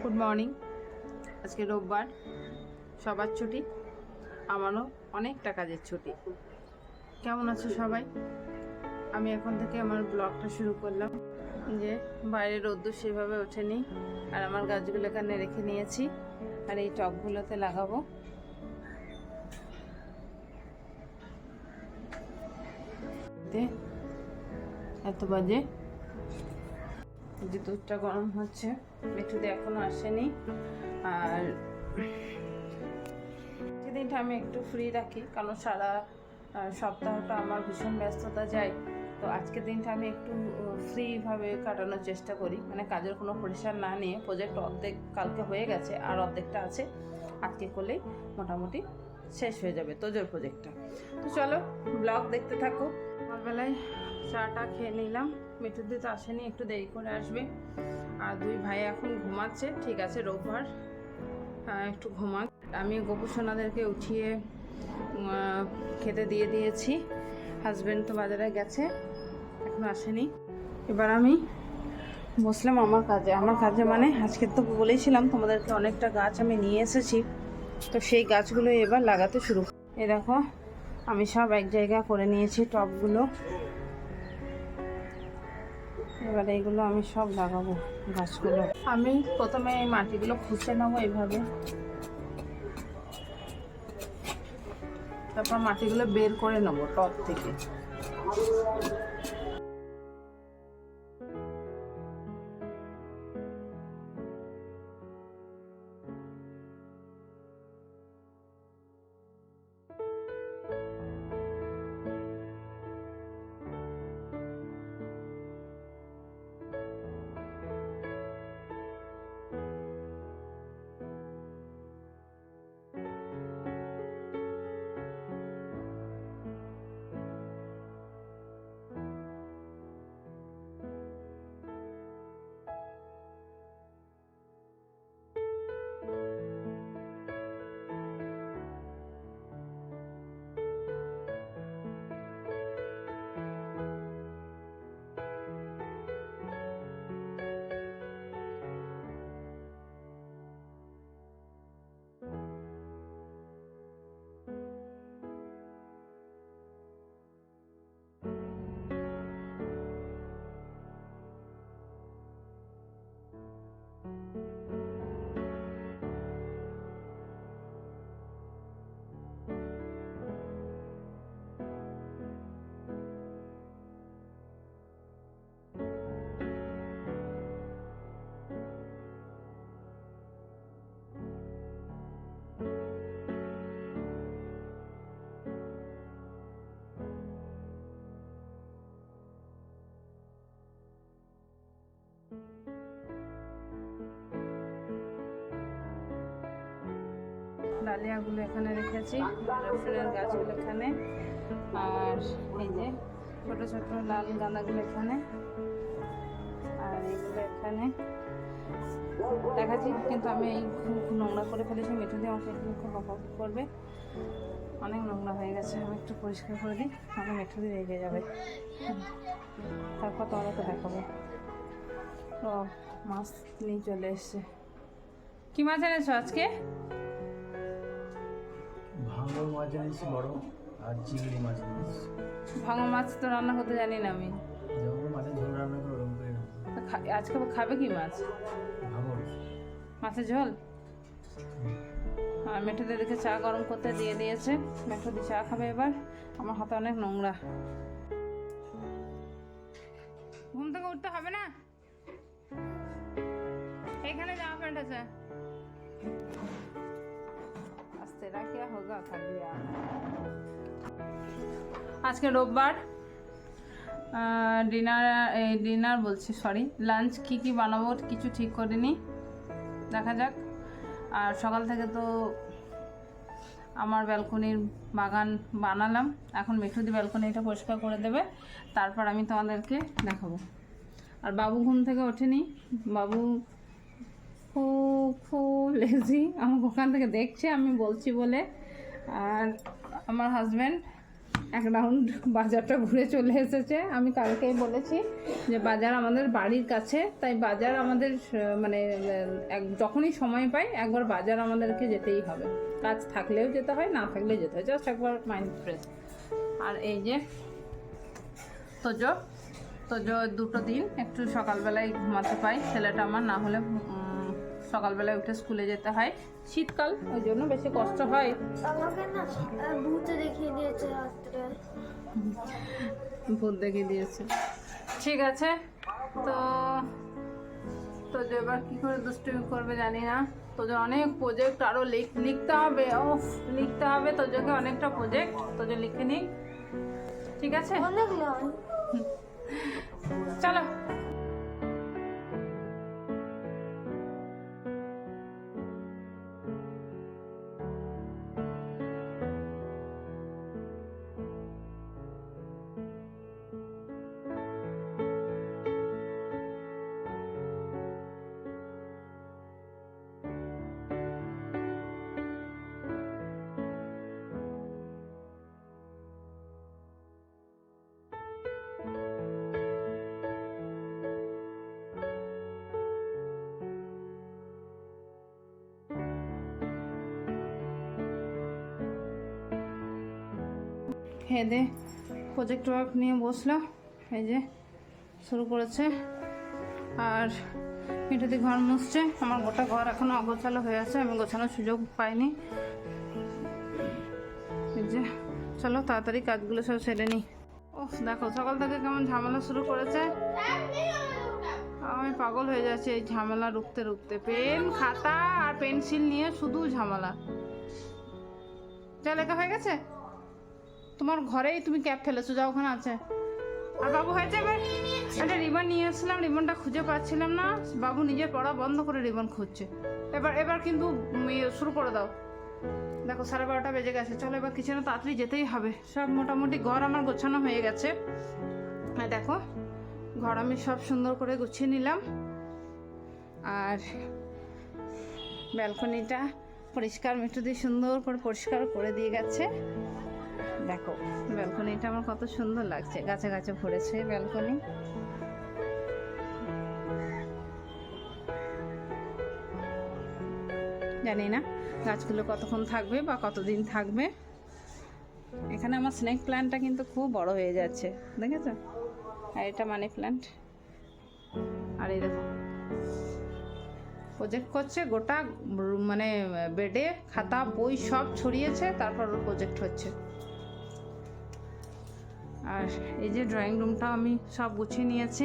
Good morning. আজকে রোববার, সবার ছুটি, আমারও অনেকটা কাজের ছুটি। কেমন আছো সবাই? আমি এখন থেকে আমার ব্লগটা শুরু করলাম। যে বাইরে রোদ্দুর সেভাবে ওঠেনি, আর আমার গাছগুলো এখানে রেখে নিয়েছি, আর এই টবগুলোতে লাগাবো। এত বাজে যে দুধটা গরম হচ্ছে, মেঠুতে এখনো আসেনি। আর সেদিনটা আমি একটু ফ্রি রাখি, কারণ সারা সপ্তাহটা আমার ভীষণ ব্যস্ততা যায়। তো আজকের দিনটা আমি একটু ফ্রিভাবে কাটানোর চেষ্টা করি, মানে কাজের কোনো প্রেশার না নিয়ে। প্রজেক্ট অর্ধেক কালকে হয়ে গেছে, আর অর্ধেকটা আছে, আজকে করলেই মোটামুটি শেষ হয়ে যাবে তোজোর প্রজেক্টটা। তো চলো ব্লগ দেখতে থাকো। সকালবেলায় চাটা খেয়ে নিলাম, মিঠুদি তো আসেনি, একটু দেরি করে আসবে। আর দুই ভাই এখন ঘুমাচ্ছে, ঠিক আছে রোববার, একটু ঘুমাক। আমি গোপু সোনাদেরকে উঠিয়ে খেতে দিয়ে দিয়েছি। হাজব্যান্ড তো বাজারে গেছে, এখন আসেনি। এবার আমি বসলাম আমার কাজে মানে আজকে তো বলেছিলাম তোমাদেরকে অনেকটা গাছ আমি নিয়ে এসেছি, তো সেই গাছগুলো এবার লাগাতে শুরু। এ দেখো আমি সব এক জায়গা করে নিয়েছি টবগুলো, এবার এইগুলো আমি সব লাগাবো গাছগুলো। আমি প্রথমে এই মাটিগুলো খুঁজে নেবো এইভাবে, তারপর মাটিগুলো বের করে নেবো টব থেকে। ডালিয়াগুলো এখানে রেখেছি, ফুলের গাছগুলো এখানে, আর এই যে ছোট ছোট লাল গাঁদাগুলো এখানে, আর এইগুলো এখানে দেখাচ্ছি। কিন্তু আমি এই খুব নোংরা করে ফেলেছি, মিঠুদি আমাকে এখানে খুব অভাব করবে, অনেক নোংরা হয়ে গেছে। আমি একটু পরিষ্কার করে দিই, আমার মিঠুদি রেগে যাবে, তারপর তোমাদেরকে দেখাবো। তো মাছ নিয়ে চলে এসছে। কি মাছ এনেছো আজকে? ভাঙর মাছ এনেছি বড়, আর চিংড়ি মাছ এনেছি। ভাঙর মাছ তো রান্না করতে জানি না আমি, যেমন মাছের ঝোল রান্না করে ওরকম করে আজকে খাবে কি মাছ? ভাঙর মাছের ঝোল। আর মেঠুদের দিকে চা গরম করতে দিয়ে দিয়েছে, মেঠুদি চা খাবে এবার। আমার হাতে অনেক নোংরা। ঘুম থেকে উঠতে হবে না, এখানে জামা প্যান্ট আছে, আস্তে রাখিয়া হোগা খাবিয়া। আজকে রোববার, ডিনার বলছি, সরি, লাঞ্চ কি বানাবো কিছু ঠিক করিনি, দেখা যাক। আর সকাল থেকে তো আমার ব্যালকনির বাগান বানালাম, এখন মিঠুদি ব্যালকনিটা পরিষ্কার করে দেবে, তারপর আমি তোমাদেরকে দেখাবো। আর বাবু ঘুম থেকে ওঠেনি, বাবু খুব লেজি, আমাকে ওখান থেকে দেখছে আমি বলছি বলে। আর আমার হাজব্যান্ড এক রাউন্ড বাজারটা ঘুরে চলে এসেছে। আমি কালকেই বলেছি যে বাজার আমাদের বাড়ির কাছে, তাই বাজার আমাদের মানে যখনই সময় পাই একবার বাজার আমাদেরকে যেতেই হবে। কাজ থাকলেও যেতে হয়, না থাকলেও যেতে হয়, জাস্ট একবার মাইন্ড ফ্রেশ। আর এই যে তোজো দুটো দিন একটু সকালবেলায় ঘুমাতে পাই ছেলেটা আমার, না হলে সকালবেলায় উঠে স্কুলে যেতে হয়। শীতকাল, ওই জন্য বেশি কষ্ট হয়। আমাকে না ভূত দেখিয়ে দিয়েছে রাত্রে। ভূত দেখিয়ে দিয়েছে, ঠিক আছে। তো যে এবার কি করে দুষ্টুমি করবে জানি না। তোদের অনেক প্রজেক্ট আরো লিখতে হবে, লিখতে হবে তোদেরকে অনেকটা প্রজেক্ট, তোদের লিখে নি, ঠিক আছে? অনেক নয়। চলো। খেয়ে দে প্রজেক্ট ওয়ার্ক নিয়ে বসলো, এই যে শুরু করেছে। আর মিঠুদি ঘর মুছছে, আমার গোটা ঘর এখনো অগোছালো হয়ে আছে, আমি গোছানোর সুযোগ পাইনি। এই যে চলো তাড়াতাড়ি কাজগুলো সব সেরে নিই। দেখো সকাল থেকে কেমন ঝামেলা শুরু করেছে, আমি পাগল হয়ে যাচ্ছে এই ঝামেলা রুখতে রুখতে। পেন খাতা আর পেন্সিল নিয়ে শুধু ঝামেলা। যা লেখা হয়ে গেছে? তোমার ঘরেই তুমি ক্যাপ ফেলেছো, যা ওখানে আছে। আর বাবু হয়েছে এবার? একটা রিবন নিয়ে এসেছিলাম, রিবনটা খুঁজে পাচ্ছিলাম না, বাবু নিজের পড়া বন্ধ করে রিবন খুঁজছে। এবার কিন্তু শুরু করে দাও। দেখো 12:30 বেজে গেছে, চলো এবার কিচেনে তাড়াতাড়ি যেতেই হবে। সব মোটামুটি ঘর আমার গোছানো হয়ে গেছে। আর দেখো ঘর আমি সব সুন্দর করে গুছিয়ে নিলাম। আর ব্যালকনিটা পরিষ্কার, মিঠু দিয়ে সুন্দর করে পরিষ্কার করে দিয়ে গেছে। দেখো ব্যালকনিটা আমার কত সুন্দর লাগছে, গাছে গাছে ভরেছে ব্যালকনি। জানি না গাছগুলো কতক্ষণ থাকবে বা কতদিন থাকবে। এখানে আমার স্নেক প্ল্যান্টটা কিন্তু খুব বড় হয়ে যাচ্ছে, দেখেছো? আর এটা মানি প্ল্যান্ট। আর এই দেখো প্রজেক্ট করছে, গোটা মানে বেডে খাতা বই সব ছড়িয়েছে, তারপর প্রজেক্ট হচ্ছে। আর এই যে ড্রয়িং রুমটা আমি সব গুছিয়ে নিয়েছি।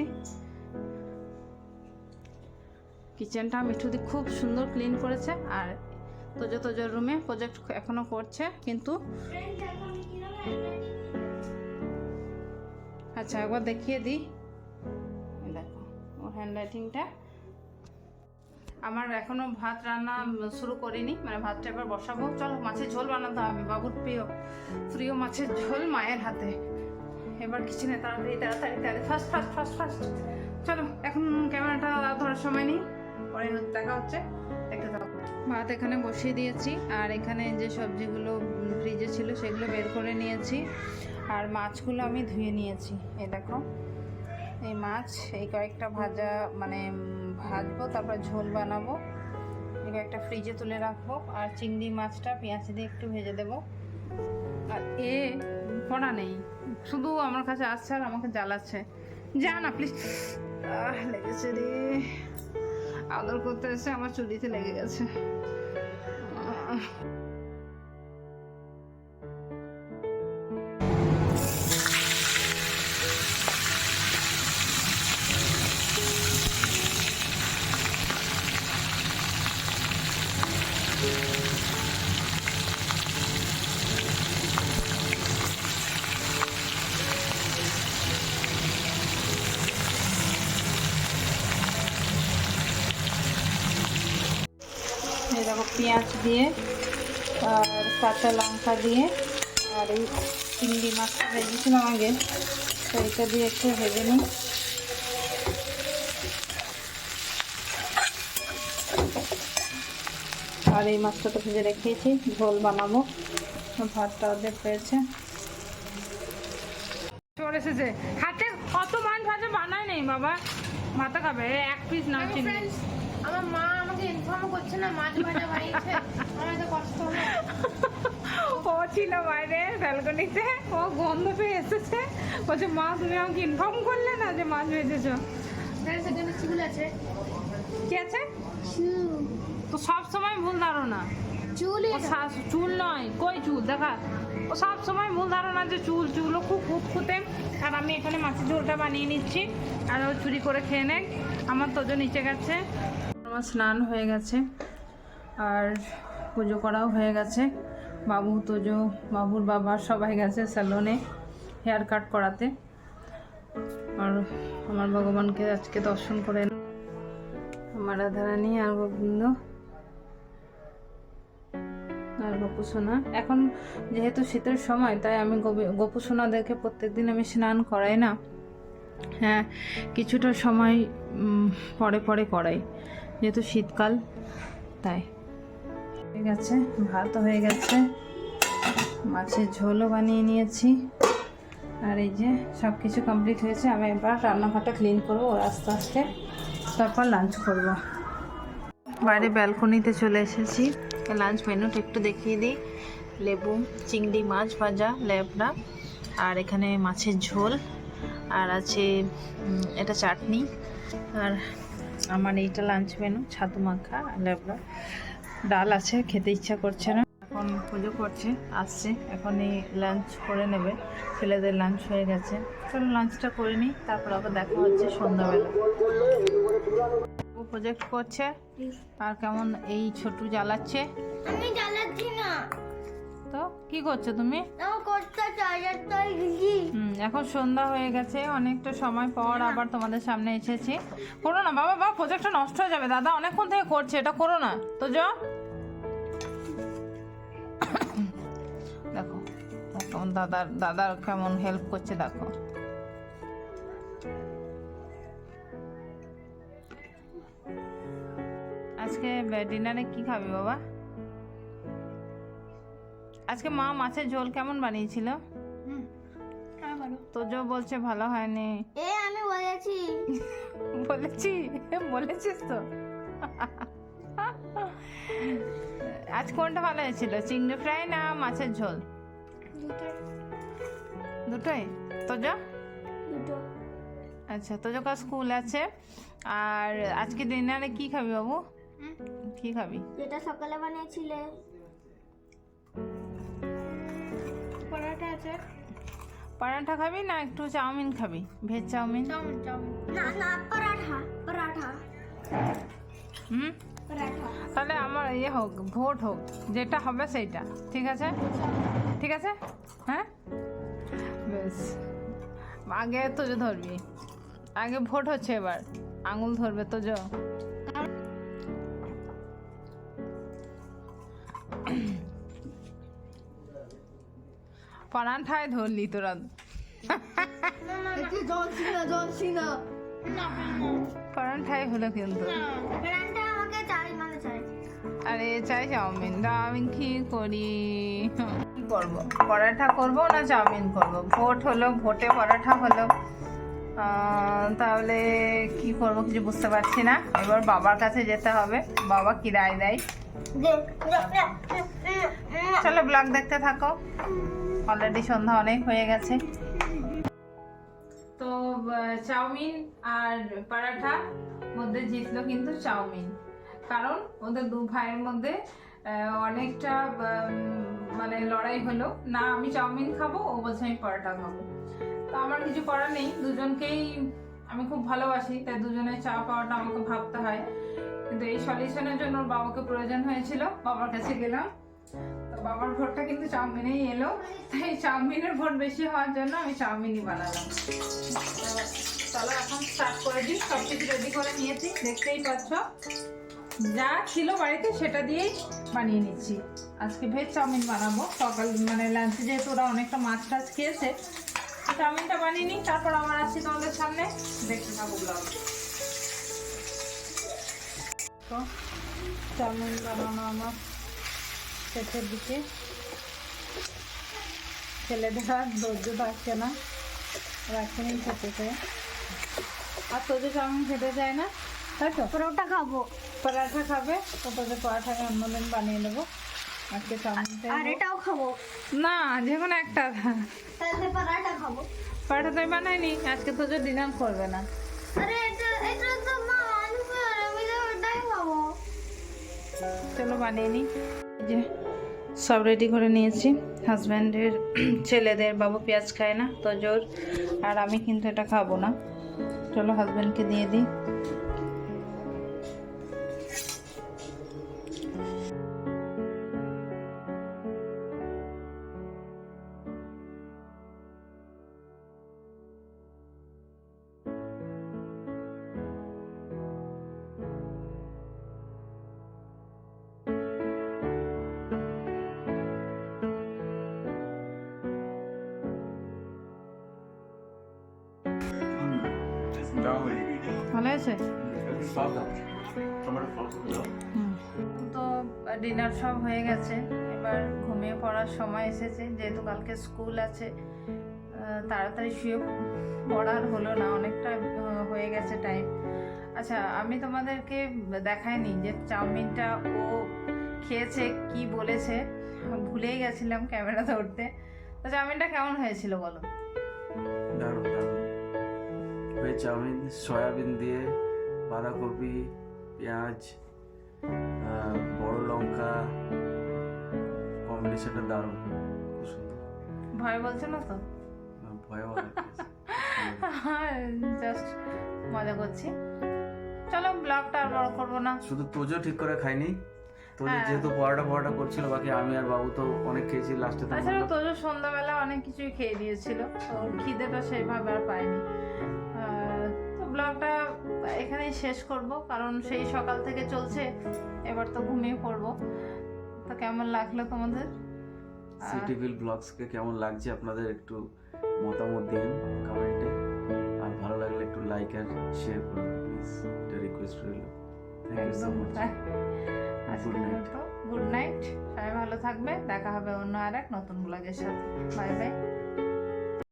কিচেনটা মিঠুদি খুব সুন্দর ক্লিন করেছে। আর তোজোর রুমে প্রজেক্ট এখনো করছে কিন্তু। আচ্ছা একবার দেখিয়ে দিই, দেখো ওর হ্যান্ডরাইটিংটা। আমার এখনো ভাত রান্না শুরু করিনি, মানে ভাতটা এবার বসাবো। চলো মাছের ঝোল বানাতে হবে, বাবুর প্রিয় মাছের ঝোল মায়ের হাতে। এবার কিচেনে তাড়াতাড়ি ফাস্ট। চলো এখন ক্যামেরাটা ধরার সময় নেই, পরে দেখা হচ্ছে, দেখতে থাকো। ভাত এখানে বসিয়ে দিয়েছি, আর এখানে যে সবজিগুলো ফ্রিজে ছিল সেগুলো বের করে নিয়েছি। আর মাছগুলো আমি ধুয়ে নিয়েছি। এই দেখো এই মাছ, এই কয়েকটা ভাজবো, তারপর ঝোল বানাবো। এই কয়েকটা ফ্রিজে তুলে রাখবো। আর চিংড়ি মাছটা পেঁয়াজ দিয়ে একটু ভেজে দেবো। আর পড়া নেই, শুধু আমার কাছে আসছে আর আমাকে জ্বালাচ্ছে। যা না প্লিজ, লেগেছে রে, আদর করতে এসে আমার চুড়িতে লেগে গেছে। এই দেখো পেঁয়াজ দিয়ে আর কাঁচা লঙ্কা দিয়ে, আর এই চিংড়ি মাছটা ভেজেছিলাম আগে, তো এটা দিয়ে একটু ভেজে নিই। আর এই মাছটা তো ভেজে রেখেছি, ঝোল বানাবো। ভাতটা ওদের পেয়েছে। খাবার এসেছে। হাতে কত মাছ ভাজা বানায় নেই বাবা, মাথা খাবে এক পিস না চিনি। আমার মা আমাকে ইনফর্ম করছে না মাছ ভাজা বানিয়েছে, আমার তো কষ্ট হলো। ও ছিল বাইরে ব্যালকনিতে, ও গন্ধ পেয়ে এসেছে, বলছে মা তুমি আমাকে ইনফর্ম করলে না যে মাছ ভেজেছো। সেখানে চুল আছে, কি আছে? তো সব সময় ভুল ধারণা। চুল ও চুল নয়, কই চুল দেখা। ও সব সময় ভুল ধারণা যে চুল, চুলও খুব খুঁতখুঁতে। আর আমি এখানে মাছের ঝোলটা বানিয়ে নিচ্ছি, আর ও চুরি করে খেয়ে নেয়। আমার তোজো নিচে গেছে, আমার স্নান হয়ে গেছে আর পুজো করাও হয়ে গেছে। বাবু, তোজো, বাবুর বাবা সবাই গেছে স্যালনে হেয়ার কাট করাতে। আর আমার ভগবানকে আজকে দর্শন করে আমার রাধারানী আর গোবিন্দ আর গপু সোনা। এখন যেহেতু শীতের সময় তাই আমি গপু সোনাদেরকে প্রত্যেকদিন আমি স্নান করাই না, হ্যাঁ কিছুটা সময় পরে পরে করাই, যেহেতু শীতকাল তাই। হয়ে গেছে, ভাতও হয়ে গেছে, মাছের ঝোলও বানিয়ে নিয়েছি, আর এই যে সব কিছু কমপ্লিট হয়েছে। আমি এবার রান্নাঘরটা ক্লিন করবো ওর আস্তে আস্তে, তারপর লাঞ্চ করব। বাইরে ব্যালকনিতে চলে এসেছি, লাঞ্চ মেনুটা একটু দেখিয়ে দিই। লেবু, চিংড়ি মাছ ভাজা, লেবড়া, আর এখানে মাছের ঝোল, আর আছে এটা চাটনি, আর আমার এইটা লাঞ্চ মেনু, ছাতু মাখা, লেবড়া, ডাল আছে, খেতে ইচ্ছা করছে না। এখন পুজো করছে, আসছে, এখন এই লাঞ্চ করে নেবে। ছেলেদের লাঞ্চ হয়ে গেছে, চলো লাঞ্চটা করে নিই, তারপর আবার দেখা হচ্ছে সন্ধ্যাবেলা। ও প্রজেক্ট করছে, আর কেমন এই ছোটু জ্বালাচ্ছে। আমি জ্বালাচ্ছি না তো কি করছো তুমি? আমার কষ্ট চার্জারটাই গেছি। এখন সন্ধ্যা হয়ে গেছে, অনেকটা সময় পর আবার তোমাদের সামনে এসেছি। করো না বাবা, বাবা প্রজেক্টটা নষ্ট হয়ে যাবে, দাদা অনেকক্ষণ থেকে করছে, এটা করো না তো। দেখো কেমন দাদার কেমন হেল্প করছে দেখো। আজকে ডিনারে কি খাবি বাবা? আজকে মা মাছের ঝোল কেমন বানিয়েছিল? তোজো বলছে ভালো হয়নি। আমি বলেছি। বলেছিস তো। আজ কোনটা ভালো হয়েছিল, চিংড়ি ফ্রাই না মাছের ঝোল? দুটোই। তোজো? দুটো। আচ্ছা, তোজো কা স্কুল আছে। আর আজকে ডিনারে কি খাবি বাবু? কি খাবি? যেটা সকালে বানিয়েছিলে। পরোটা আছে। পরাঠা খাবি না একটু চাউমিন খাবি? Veg chowmein. না না, পরাঠা। পরাঠা। তাহলে আমার ইয়ে হোক, ভোট হোক, যেটা হবে সেইটা, ঠিক আছে? ঠিক আছে, হ্যাঁ বেশ। আগে তোজো ধরবি, আগে ভোট হচ্ছে, এবার আঙুল ধরবে তোজো। পরাঠায় ধরলি তোরা। পরাঠায় হলো কিন্তু। আরে চাই চাউমিন, চাউমিন কি করি? কি করবো, পরাঠা করবো না চাউমিন করবো? ভোট হলো, ভোটে পরাঠা হলো, তাহলে কি করবো কিছু বুঝতে পারছি না। এবার বাবার কাছে যেতে হবে, বাবা কি রায় দেয়। চলো ব্লগ দেখতে থাকো, অলরেডি সন্ধ্যা অনেক হয়ে গেছে। তো চাউমিন আর পরাঠা মধ্যে জিতলো কিন্তু চাউমিন, কারণ ওদের দু ভাইয়ের মধ্যে অনেকটা মানে লড়াই হলো। না আমি চাউমিন খাবো, ও বলছে আমি পরাঠা খাবো। তো আমার কিছু করার নেই, দুজনকেই আমি খুব ভালোবাসি, তাই দুজনের চা পাওয়াটা আমাকে ভাবতে হয়। কিন্তু এই সলিউশনের জন্য ওর বাবাকে প্রয়োজন হয়েছিল, বাবার কাছে গেলাম, তো বাবার ভোটটা কিন্তু চাউমিনেই এলো। তাই চাউমিনের ভোট বেশি হওয়ার জন্য আমি চাউমিনই বানালাম। চলো এখন স্টার্ট করে দিই। সব কিছু রেডি করে নিয়েছি, দেখতেই পাচ্ছ, যা ছিল বাড়িতে সেটা দিয়েই বানিয়ে নিচ্ছি। আজকে ভেজ চাউমিন বানাবো, সকাল মানে লাঞ্চে যেহেতু ওরা অনেকটা মাছ টাছ খেয়েছে, চাউমিনটা বানিয়ে নিই, তারপর আবার আসছি তোমাদের সামনে, দেখতে থাকো ব্লগ। তো চাউমিন বানানো আমার শেষের দিকে, ছেলেদের আর ধৈর্য থাকছে না, ও একদমই খেতে চায়। আর তোদের চাউমিন খেতে চায় না, তাই তো? পরোটা খাবো। পরাঠা খাবে তো তোদের পরাঠা অন্যদিন বানিয়ে নেবো, আজকে চাউমিনটা আর এটাও খাবো। না, যে কোনো একটা। তাহলে পরোটা খাবো। পরাঠা তো বানাইনি, আজকে তোদের ডিনার করবে না। আরে এটা তো মা আনবে, আর আমি তো ওটাই খাবো। চলো বানিয়ে নিই। এই যে সব রেডি করে নিয়েছি। হাজব্যান্ডের ছেলেদের, বাবু পেঁয়াজ খায় না তো জোর, আর আমি কিন্তু এটা খাবো না। চলো হাজব্যান্ডকে দিয়ে দিই। ভালো আছে? তো ডিনার সব হয়ে গেছে, এবার ঘুমিয়ে পড়ার সময় এসেছে। যেহেতু কালকে স্কুল আছে, তাড়াতাড়ি শুয়ে পড়ার হলো না, অনেকটা হয়ে গেছে টাইম। আচ্ছা, আমি তোমাদেরকে দেখাইনি যে চাউমিনটা ও খেয়েছে, কি বলেছে, ভুলেই গেছিলাম ক্যামেরা ধরতে। তো চাউমিনটা কেমন হয়েছিল বলো? দারুণ দারুণ ভেজ চাউমিন, সয়াবিন দিয়ে, বাঁধাকপি, পেঁয়াজ, বড় লঙ্কা, কম্বিনেশনটা দারুণ, খুব সুন্দর। ভয় বলছো না তো? ভয়াবহ জাস্ট মজা করছি। চলো ব্লগটা আর বড় করবো না। শুধু তোজো ঠিক করে খাইনি, তোজো হ্যাঁ। যেহেতু পরোটা করছিল, বাকি আমি আর বাবু তো অনেক খেয়েছি লাস্টে। তো তাছাড়া বললাম, তোজো সন্ধ্যাবেলা অনেক কিছুই খেয়ে দিয়েছিল, তো খিদেটা সেইভাবে আর পাইনি। তো ব্লগটা এখানেই শেষ করব, কারণ সেই সকাল থেকে চলছে, এবার তো ঘুমিয়ে পড়বো। তো কেমন লাগলো তোমাদের? সিটিভিল ব্লগসকে কেমন লাগছে আপনাদের একটু মতামত দিন কমেন্টে, আর ভালো লাগলে একটু লাইক আর শেয়ার করুন প্লিজ, এটা রিকোয়েস্ট রইল। থ্যাংক ইউ সো একদম মাচ। তাই। Good night. গুড নাইট, সবাই ভালো থাকবে। দেখা হবে অন্য আর এক নতুন ব্লগের সাথে। Bye bye.